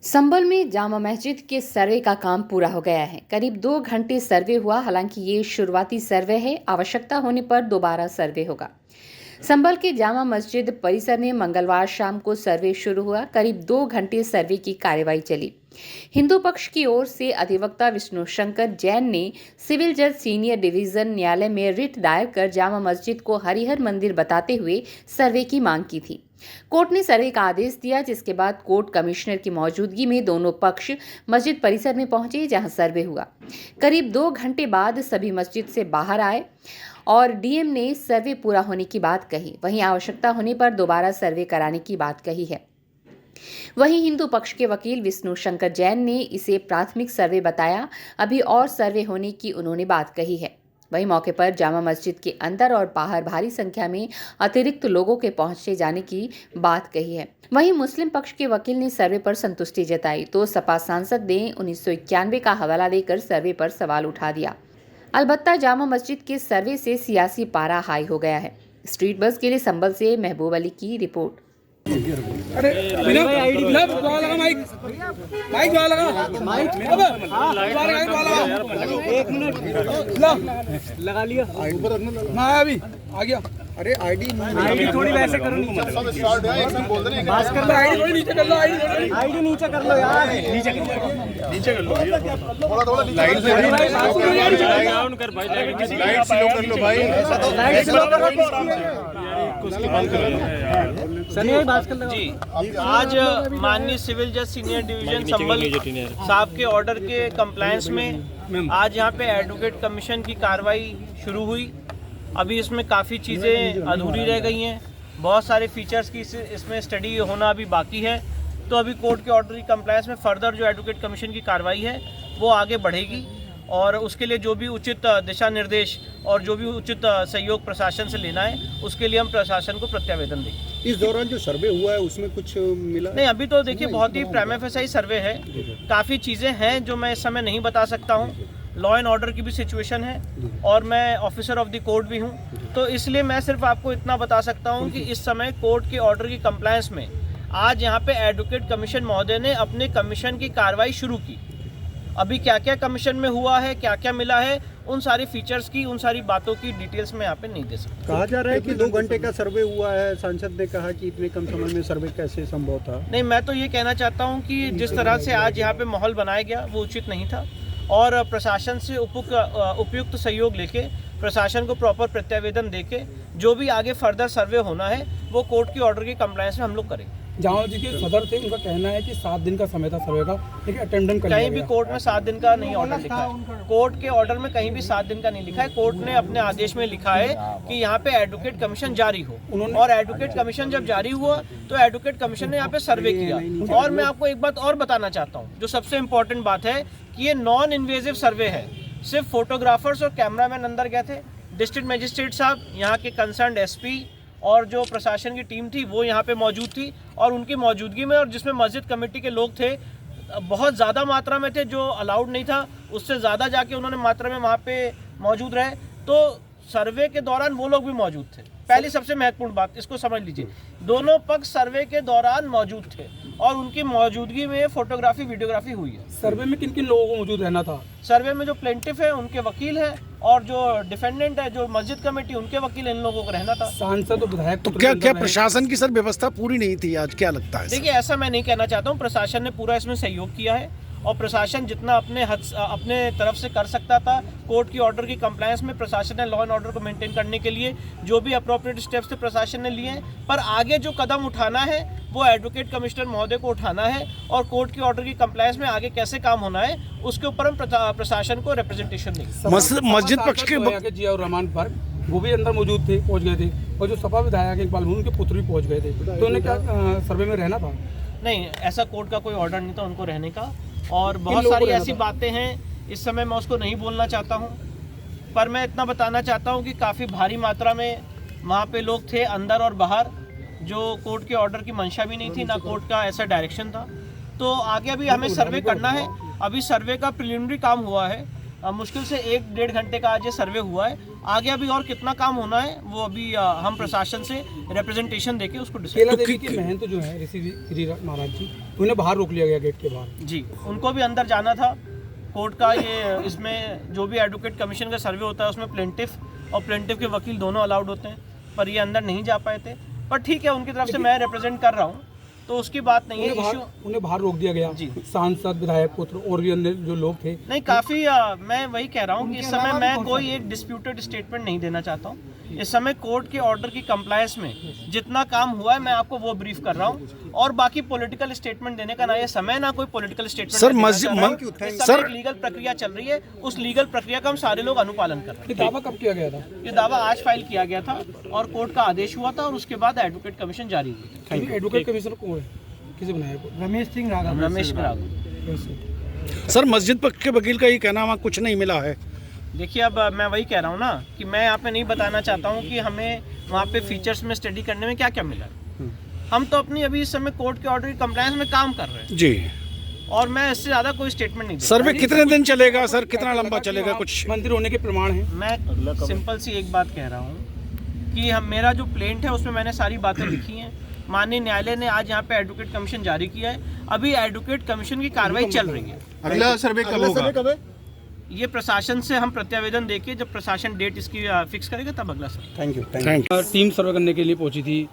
संभल में जामा मस्जिद के सर्वे का काम पूरा हो गया है। करीब 2 घंटे सर्वे हुआ। हालांकि ये शुरुआती सर्वे है, आवश्यकता होने पर दोबारा सर्वे होगा। संभल के जामा मस्जिद परिसर में मंगलवार शाम को सर्वे शुरू हुआ। करीब 2 घंटे सर्वे की कार्यवाही चली। हिंदू पक्ष की ओर से अधिवक्ता विष्णु शंकर जैन ने सिविल जज सीनियर डिवीजन न्यायालय में रिट दायर कर जामा मस्जिद को हरिहर मंदिर बताते हुए सर्वे की मांग की थी। कोर्ट ने सर्वे का आदेश दिया, जिसके बाद कोर्ट कमिश्नर की मौजूदगी में दोनों पक्ष मस्जिद परिसर में पहुंचे, जहां सर्वे हुआ। करीब 2 घंटे बाद सभी मस्जिद से बाहर आए और डीएम ने सर्वे पूरा होने की बात कही। वहीं आवश्यकता होने पर दोबारा सर्वे कराने की बात कही है। वहीं हिंदू पक्ष के वकील विष्णु शंकर जैन ने इसे प्राथमिक सर्वे बताया। अभी और सर्वे होने की उन्होंने बात कही है। वहीं मौके पर जामा मस्जिद के अंदर और बाहर भारी संख्या में अतिरिक्त लोगों के पहुंचे जाने की बात कही है। वहीं मुस्लिम पक्ष के वकील ने सर्वे पर संतुष्टि जताई तो सपा सांसद ने 1991 का हवाला देकर सर्वे पर सवाल उठा दिया। अलबत्ता जामा मस्जिद के सर्वे से सियासी पारा हाई हो गया है। स्ट्रीट बस के लिए संभल से महबूब अली की रिपोर्ट। अरे माइक लगा लिया मैं अभी आ गया। अरे आईडी थोड़ी वैसे करो, बात कर लो, आईडी थोड़ी नीचे कर लो, आईडी नीचे कर लो यार, नीचे कर लो थोड़ा लाइट से डाउन कर भाई, लाइट स्लो कर लो भाई, लाइट स्लो करो जी। आज माननीय सिविल जज सीनियर डिवीजन संभल साहब के ऑर्डर के कंप्लायंस में आज यहाँ पे एडवोकेट कमीशन की कार्रवाई शुरू हुई। अभी इसमें काफ़ी चीज़ें अधूरी रह गई हैं, बहुत सारे फीचर्स की इसमें स्टडी होना अभी बाकी है। तो अभी कोर्ट के ऑर्डर की कंप्लायंस में फर्दर जो एडवोकेट कमीशन की कार्रवाई है वो आगे बढ़ेगी और उसके लिए जो भी उचित दिशा निर्देश और जो भी उचित सहयोग प्रशासन से लेना है उसके लिए हम प्रशासन को प्रत्यावेदन देंगे। इस दौरान जो सर्वे हुआ है उसमें कुछ मिला नहीं? अभी तो देखिए बहुत ही प्राइमा फेसाई सर्वे है, काफ़ी चीज़ें हैं जो मैं इस समय नहीं बता सकता हूँ। लॉ एंड ऑर्डर की भी सिचुएशन है और मैं ऑफिसर ऑफ द कोर्ट भी हूँ, तो इसलिए मैं सिर्फ आपको इतना बता सकता हूँ कि इस समय कोर्ट के ऑर्डर की कंप्लायंस में आज यहाँ पे एडवोकेट कमीशन महोदय ने अपने कमीशन की कार्रवाई शुरू की। अभी क्या क्या कमीशन में हुआ है, क्या क्या मिला है, उन सारी फीचर्स की, उन सारी बातों की डिटेल्स में यहाँ पे नहीं दे सकता। कहा जा रहा है कि 2 घंटे का सर्वे हुआ है, सांसद ने कहा कि इतने कम समय में सर्वे कैसे संभव था? नहीं, मैं तो ये कहना चाहता हूँ कि जिस तरह से आज यहाँ पे माहौल बनाया गया वो उचित नहीं था और प्रशासन से उपयुक्त सहयोग लेके प्रशासन को प्रॉपर प्रत्यावेदन देके जो भी आगे फर्दर सर्वे होना है वो कोर्ट की ऑर्डर की कंप्लायंस में हम लोग करेंगे। जामा जी के सदर थे, उनका कहना है कि 7 दिन का समय था सर्वे का, लेकिन अटेंडेंस कहीं भी कोर्ट में 7 दिन का नहीं ऑर्डर लिखा है। कोर्ट के ऑर्डर में कहीं भी 7 दिन का नहीं लिखा है। कोर्ट ने अपने आदेश में लिखा है कि यहाँ पे एडवोकेट कमीशन जारी हो और एडवोकेट कमीशन जब जारी हुआ तो एडवोकेट कमीशन ने यहाँ पे सर्वे किया। और मैं आपको एक बात और बताना चाहता हूँ, जो सबसे इम्पोर्टेंट बात है कि ये नॉन इन्वेजिव सर्वे है। सिर्फ फोटोग्राफर्स और कैमरामैन अंदर गए थे। डिस्ट्रिक्ट मजिस्ट्रेट साहब, यहाँ के कंसर्न्ड एसपी और जो प्रशासन की टीम थी वो यहाँ पे मौजूद थी और उनकी मौजूदगी में और जिसमें मस्जिद कमेटी के लोग थे, बहुत ज़्यादा मात्रा में थे, जो अलाउड नहीं था उससे ज़्यादा जाके उन्होंने मात्रा में वहाँ पे मौजूद रहे। तो सर्वे के दौरान वो लोग भी मौजूद थे। पहली सबसे महत्वपूर्ण बात इसको समझ लीजिए, दोनों पक्ष सर्वे के दौरान मौजूद थे और उनकी मौजूदगी में फोटोग्राफी वीडियोग्राफी हुई है। सर्वे में किन किन लोगों को मौजूद रहना था? सर्वे में जो प्लेंटिफ है उनके वकील है और जो डिफेंडेंट है, जो मस्जिद कमेटी, उनके वकील, इन लोगों को रहना था। सांसद और विधायक तो क्या प्रशासन की सर व्यवस्था पूरी नहीं थी आज, क्या लगता है? देखिए, ऐसा मैं नहीं कहना चाहता हूँ। प्रशासन ने पूरा इसमें सहयोग किया है और प्रशासन जितना अपने तरफ से कर सकता था कोर्ट की ऑर्डर की कंप्लायंस में प्रशासन ने लॉ एंड ऑर्डर को मेंटेन करने के लिए जो भी अप्रोप्रिएट स्टेप्स थे प्रशासन ने लिए हैं। पर आगे जो कदम उठाना है वो एडवोकेट कमिश्नर महोदय को उठाना है और कोर्ट की ऑर्डर की कंप्लायंस में आगे कैसे काम होना है उसके ऊपर हम प्रशासन को रिप्रेजेंटेशन देंगे। मस्जिद पक्ष के जिया रहमान पर वो भी अंदर मौजूद थे, पहुंच गए थे, और जो सपा विधायक इकबाल उनके पुत्र भी पहुंच गए थे, तो उन्हें क्या सर्वे में रहना था? नहीं, ऐसा कोर्ट का कोई ऑर्डर नहीं था उनको रहने का और बहुत सारी ऐसी बातें हैं इस समय मैं उसको नहीं बोलना चाहता हूँ। पर मैं इतना बताना चाहता हूँ कि काफ़ी भारी मात्रा में वहाँ पे लोग थे अंदर और बाहर, जो कोर्ट के ऑर्डर की मंशा भी नहीं थी, ना कोर्ट का ऐसा डायरेक्शन था। तो आगे अभी हमें सर्वे करना है। अभी सर्वे का प्रिलिमिनरी काम हुआ है मुश्किल से 1-1.5 घंटे का आज ये सर्वे हुआ है। आगे अभी और कितना काम होना है वो अभी हम प्रशासन से रिप्रेजेंटेशन देके उसको केला देवी के महंत जो है ऋषि गिरिराज महाराज जी, उन्हें बाहर रोक लिया गया गेट के बाहर। जी, उनको भी अंदर जाना था। कोर्ट का ये इसमें जो भी एडवोकेट कमीशन का सर्वे होता है उसमें प्लेंटिफ और प्लेंटिफ के वकील दोनों अलाउड होते हैं, पर ये अंदर नहीं जा पाए थे। पर ठीक है, उनकी तरफ से मैं रिप्रेजेंट कर रहा हूँ तो उसकी बात नहीं है। इशू उन्हें बाहर रोक दिया गया। जी, सांसद, विधायक पुत्र और भी अन्य जो लोग थे। नहीं, काफ़ी मैं वही कह रहा हूँ कि इस समय मैं कोई एक डिस्प्यूटेड स्टेटमेंट नहीं देना चाहता हूँ। इस समय कोर्ट के ऑर्डर की कंप्लायंस में जितना काम हुआ है मैं आपको वो ब्रीफ कर रहा हूँ, और बाकी पॉलिटिकल स्टेटमेंट देने का ना ये समय ना कोई पॉलिटिकल स्टेटमेंट। सर सर, एक लीगल प्रक्रिया चल रही है, उस लीगल प्रक्रिया का हम सारे लोग अनुपालन कर रहे हैं। ये दावा कब किया गया था? ये दावा आज फाइल किया गया था और कोर्ट का आदेश हुआ था और उसके बाद एडवोकेट कमीशन जारी हुई थी। एडवोकेट कमिश्नर कौन है, किसे बनाया? रमेश सिंह राघव। सर, मस्जिद पक्ष के वकील का ये कहना वहाँ कुछ नहीं मिला है। देखिए, अब मैं वही कह रहा हूँ ना कि मैं यहाँ पे नहीं बताना चाहता हूँ कि हमें वहाँ पे फीचर्स में स्टडी करने में क्या क्या मिला। हम तो अपनी अभी इस समय कोर्ट के ऑर्डर की कंप्लायंस में काम कर रहे हैं जी, और मैं इससे ज़्यादा कोई स्टेटमेंट नहीं। सर्वे कितने दिन चलेगा सर, कितना लंबा चलेगा? कुछ मंदिर होने के प्रमाण है। मैं सिंपल सी एक बात कह रहा हूँ कि मेरा जो प्लेंट है उसमें मैंने सारी बातें लिखी हैं। माननीय न्यायालय ने आज यहाँ पे एडवोकेट कमीशन जारी किया है। अभी एडवोकेट कमीशन की कार्रवाई चल रही है। अगला सर्वे कब होगा? ये प्रशासन से हम प्रतिवेदन देके जब प्रशासन डेट इसकी फिक्स करेगा तब अगला सर। Thank you. टीम सर्वे करने के लिए पहुंची थी,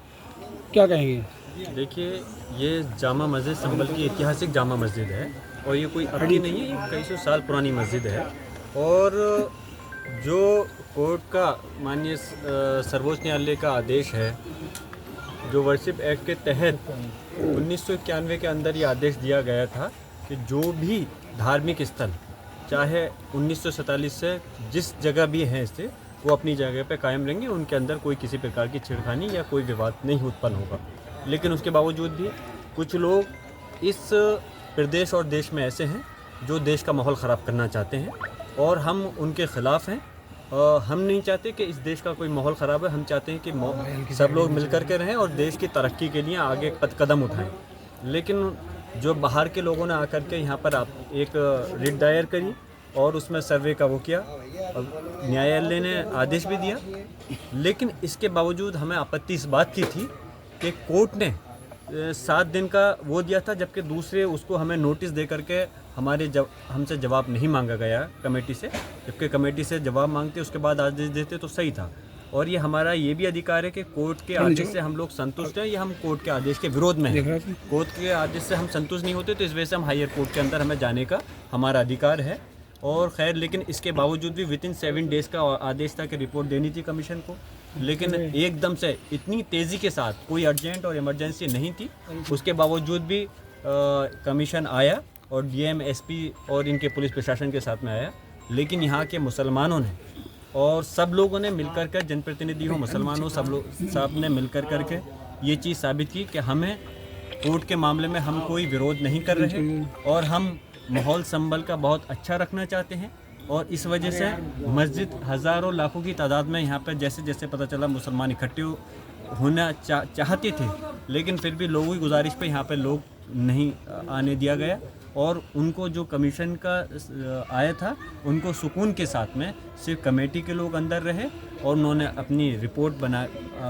क्या कहेंगे? देखिए, ये जामा मस्जिद संभल की ऐतिहासिक जामा मस्जिद है और ये कोई अभी नहीं है, ये कई सौ साल पुरानी मस्जिद है। और जो कोर्ट का माननीय सर्वोच्च न्यायालय का आदेश है, जो वर्शिप एक्ट के तहत 1991 के अंदर ये आदेश दिया गया था कि जो भी धार्मिक स्थल चाहे 1947 से जिस जगह भी हैं इससे वो अपनी जगह पे कायम रहेंगे, उनके अंदर कोई किसी प्रकार की छेड़खानी या कोई विवाद नहीं उत्पन्न होगा। लेकिन उसके बावजूद भी कुछ लोग इस प्रदेश और देश में ऐसे हैं जो देश का माहौल ख़राब करना चाहते हैं और हम उनके ख़िलाफ़ हैं। हम नहीं चाहते कि इस देश का कोई माहौल ख़राब है, हम चाहते हैं कि सब लोग मिल कर के रहें और देश की तरक्की के लिए आगे कदम उठाएं। लेकिन जो बाहर के लोगों ने आकर के यहाँ पर आप एक रिट दायर करी और उसमें सर्वे का वो किया, न्यायालय ने आदेश भी दिया, लेकिन इसके बावजूद हमें आपत्ति इस बात की थी कि कोर्ट ने 7 दिन का वो दिया था, जबकि दूसरे उसको हमें नोटिस दे करके हमसे जवाब नहीं मांगा गया कमेटी से, जबकि कमेटी से जवाब मांगते उसके बाद आदेश देते तो सही था। और ये हमारा ये भी अधिकार है कि कोर्ट के आदेश से हम लोग संतुष्ट हैं या हम कोर्ट के आदेश के विरोध में हैं। कोर्ट के आदेश से हम संतुष्ट नहीं होते तो इस वजह से हम हायर कोर्ट के अंदर हमें जाने का हमारा अधिकार है। और खैर, लेकिन इसके बावजूद भी विद इन 7 डेज़ का आदेश था कि रिपोर्ट देनी थी कमीशन को, लेकिन एकदम से इतनी तेज़ी के साथ कोई अर्जेंट और इमरजेंसी नहीं थी, उसके बावजूद भी कमीशन आया और डीएम, एसपी और इनके पुलिस प्रशासन के साथ में आया। लेकिन यहाँ के मुसलमानों ने और सब लोगों ने मिलकर कर, जनप्रतिनिधि हो, मुसलमान हो, सब ने मिलकर करके ये चीज़ साबित की कि हमें कोर्ट के मामले में हम कोई विरोध नहीं कर रहे और हम माहौल संभल का बहुत अच्छा रखना चाहते हैं। और इस वजह से मस्जिद हज़ारों लाखों की तादाद में यहाँ पर जैसे जैसे पता चला मुसलमान इकट्ठे होना चाहते थे, लेकिन फिर भी लोगों की गुजारिश पे यहाँ पे लोग नहीं आने दिया गया और उनको जो कमीशन का आया था उनको सुकून के साथ में सिर्फ कमेटी के लोग अंदर रहे और उन्होंने अपनी रिपोर्ट बना,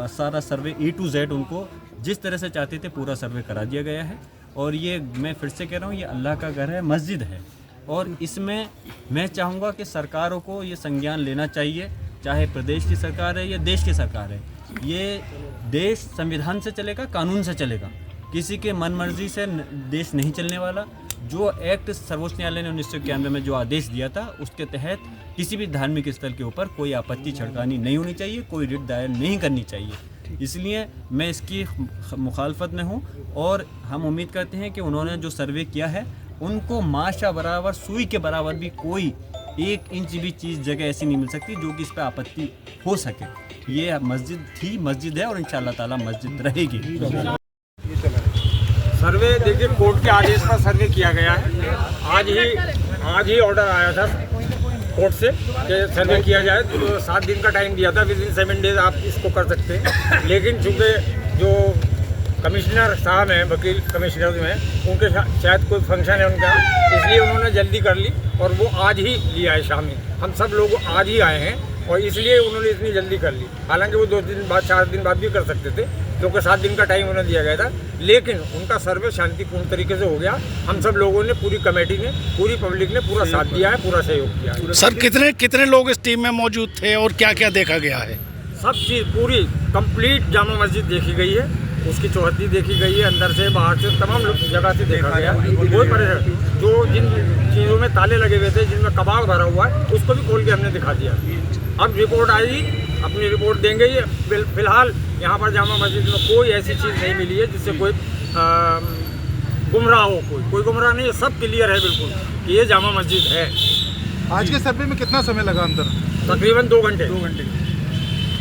सारा सर्वे A to Z उनको जिस तरह से चाहते थे पूरा सर्वे करा दिया गया है। और ये मैं फिर से कह रहा हूँ, ये अल्लाह का घर है, मस्जिद है और इसमें मैं चाहूँगा कि सरकारों को ये संज्ञान लेना चाहिए, चाहे प्रदेश की सरकार है या देश की सरकार है। ये देश संविधान से चलेगा, कानून से चलेगा, किसी के मन मर्जी से देश नहीं चलने वाला। जो एक्ट सर्वोच्च न्यायालय ने 1991 में जो आदेश दिया था उसके तहत किसी भी धार्मिक स्थल के ऊपर कोई आपत्ति छिड़कानी नहीं होनी चाहिए, कोई रिट दायर नहीं करनी चाहिए। इसलिए मैं इसकी मुखालफत में हूँ और हम उम्मीद करते हैं कि उन्होंने जो सर्वे किया है उनको माशा बराबर, सुई के बराबर भी कोई 1 इंच भी चीज़ जगह ऐसी नहीं मिल सकती जो कि इस पर आपत्ति हो सके। ये मस्जिद थी, मस्जिद है और इंशाअल्लाह ताला मस्जिद रहेगी। सर्वे देखिए, कोर्ट के आदेश पर सर्वे किया गया है। आज ही ऑर्डर आया था कोर्ट से कि सर्वे किया जाए, तो 7 दिन का टाइम दिया था, विद इन 7 डेज आप इसको कर सकते हैं। लेकिन चूँकि जो कमिश्नर साहब हैं, वकील कमिश्नर में उनके शायद कोई फंक्शन है उनका, इसलिए उन्होंने जल्दी कर ली और वो आज ही लिया है शाम में। हम सब लोग आज ही आए हैं और इसलिए उन्होंने इतनी जल्दी कर ली। हालांकि वो 2 दिन बाद 4 दिन बाद भी कर सकते थे, क्योंकि 7 दिन का टाइम उन्हें दिया गया था, लेकिन उनका सर्वे शांतिपूर्ण तरीके से हो गया। हम सब लोगों ने, पूरी कमेटी ने, पूरी पब्लिक ने पूरा साथ दिया है, पूरा सहयोग किया है। सर कितने कितने लोग इस टीम में मौजूद थे और क्या क्या देखा गया है? सब चीज़ पूरी कंप्लीट जामा मस्जिद देखी गई है, उसकी चौहद्दी देखी गई है, अंदर से बाहर से तमाम जगह से देखा गया। कोई परेशानी, जो जिन चीज़ों में ताले लगे हुए थे, जिनमें कबाड़ भरा हुआ है, उसको भी खोल के हमने दिखा दिया। अब रिपोर्ट आई, अपनी रिपोर्ट देंगे। ये फिलहाल यहाँ पर जामा मस्जिद में कोई ऐसी चीज़ नहीं मिली है जिससे कोई गुमराह हो। कोई गुमराह नहीं है, सब क्लियर है बिल्कुल कि ये जामा मस्जिद है। आज के सर्वे में कितना समय लगा अंदर? तकरीबन 2 घंटे।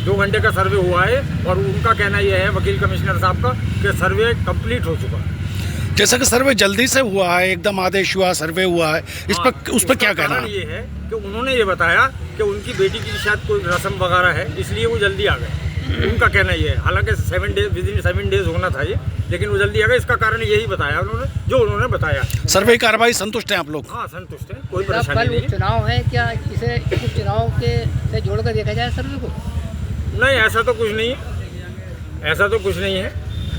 2 घंटे का सर्वे हुआ है और उनका कहना यह है, वकील कमिश्नर साहब का, कि सर्वे कंप्लीट हो चुका है। जैसा कि सर्वे जल्दी से हुआ है, एकदम आदेश हुआ, सर्वे हुआ है, उस पर क्या कहना है? ये है कि उन्होंने ये बताया कि उनकी बेटी की शायद कोई रस्म वगैरह है, इसलिए वो जल्दी आ गए। उनका कहना ये है, हालांकि 7 डेज, विदिन 7 डेज होना था ये, लेकिन वो जल्दी आ गए। इसका कारण यही बताया उन्होंने, जो उन्होंने बताया। सर्वे कार्रवाई संतुष्ट हैं आप लोग? हाँ, संतुष्ट है, कोई परेशानी नहीं है। चुनाव है, क्या इसे कुछ चुनाव के से जोड़कर देखा जाए सर्वे को? नहीं, ऐसा तो कुछ नहीं है, ऐसा तो कुछ नहीं है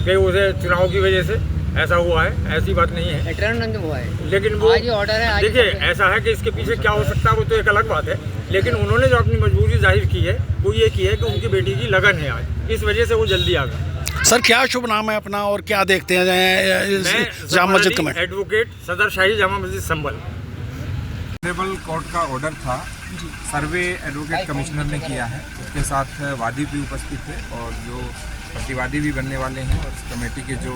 कि उसे चुनाव की वजह से ऐसा हुआ है, ऐसी बात नहीं है। एटर्नल हुआ है, लेकिन वो आज ही ऑर्डर है। देखिए, ऐसा है कि इसके पीछे क्या हो सकता है वो तो एक अलग बात है, लेकिन उन्होंने जो अपनी मजबूरी जाहिर की है वो ये की है कि उनकी बेटी की लगन है आज, इस वजह से वो जल्दी आ गए। सर क्या शुभ नाम है अपना और क्या देखते हैं जामा मस्जिद कमेटी? एडवोकेट सदर शाही जामा मस्जिद संभल। ऑनरेबल कोर्ट का ऑर्डर था, सर्वे एडवोकेट कमिश्नर ने किया है, उसके साथ वादी भी उपस्थित थे और जो प्रतिवादी भी बनने वाले हैं और कमेटी के जो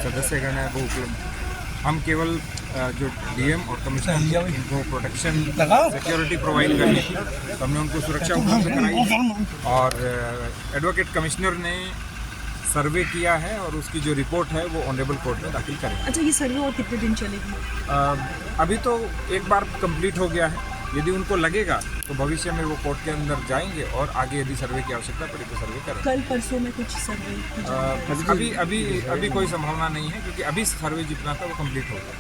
सदस्यगण हैं वो उपलब्ध। हम केवल जो डीएम और कमिश्नर इनको प्रोटेक्शन सिक्योरिटी प्रोवाइड करनी थी, तो हमने उनको सुरक्षा उपलब्ध कराई और एडवोकेट कमिश्नर ने सर्वे किया है और उसकी जो रिपोर्ट है वो ऑनरेबल कोर्ट में दाखिल करेंगे। अच्छा, ये सर्वे और कितने दिन चलेगी? अभी तो एक बार कंप्लीट हो गया है, यदि उनको लगेगा तो भविष्य में वो कोर्ट के अंदर जाएंगे और आगे यदि सर्वे की आवश्यकता पड़े तो सर्वे करेंगे। कल परसों में कुछ सर्वे? अभी कोई संभावना नहीं है, क्योंकि अभी सर्वे जितना था वो कंप्लीट हो गया।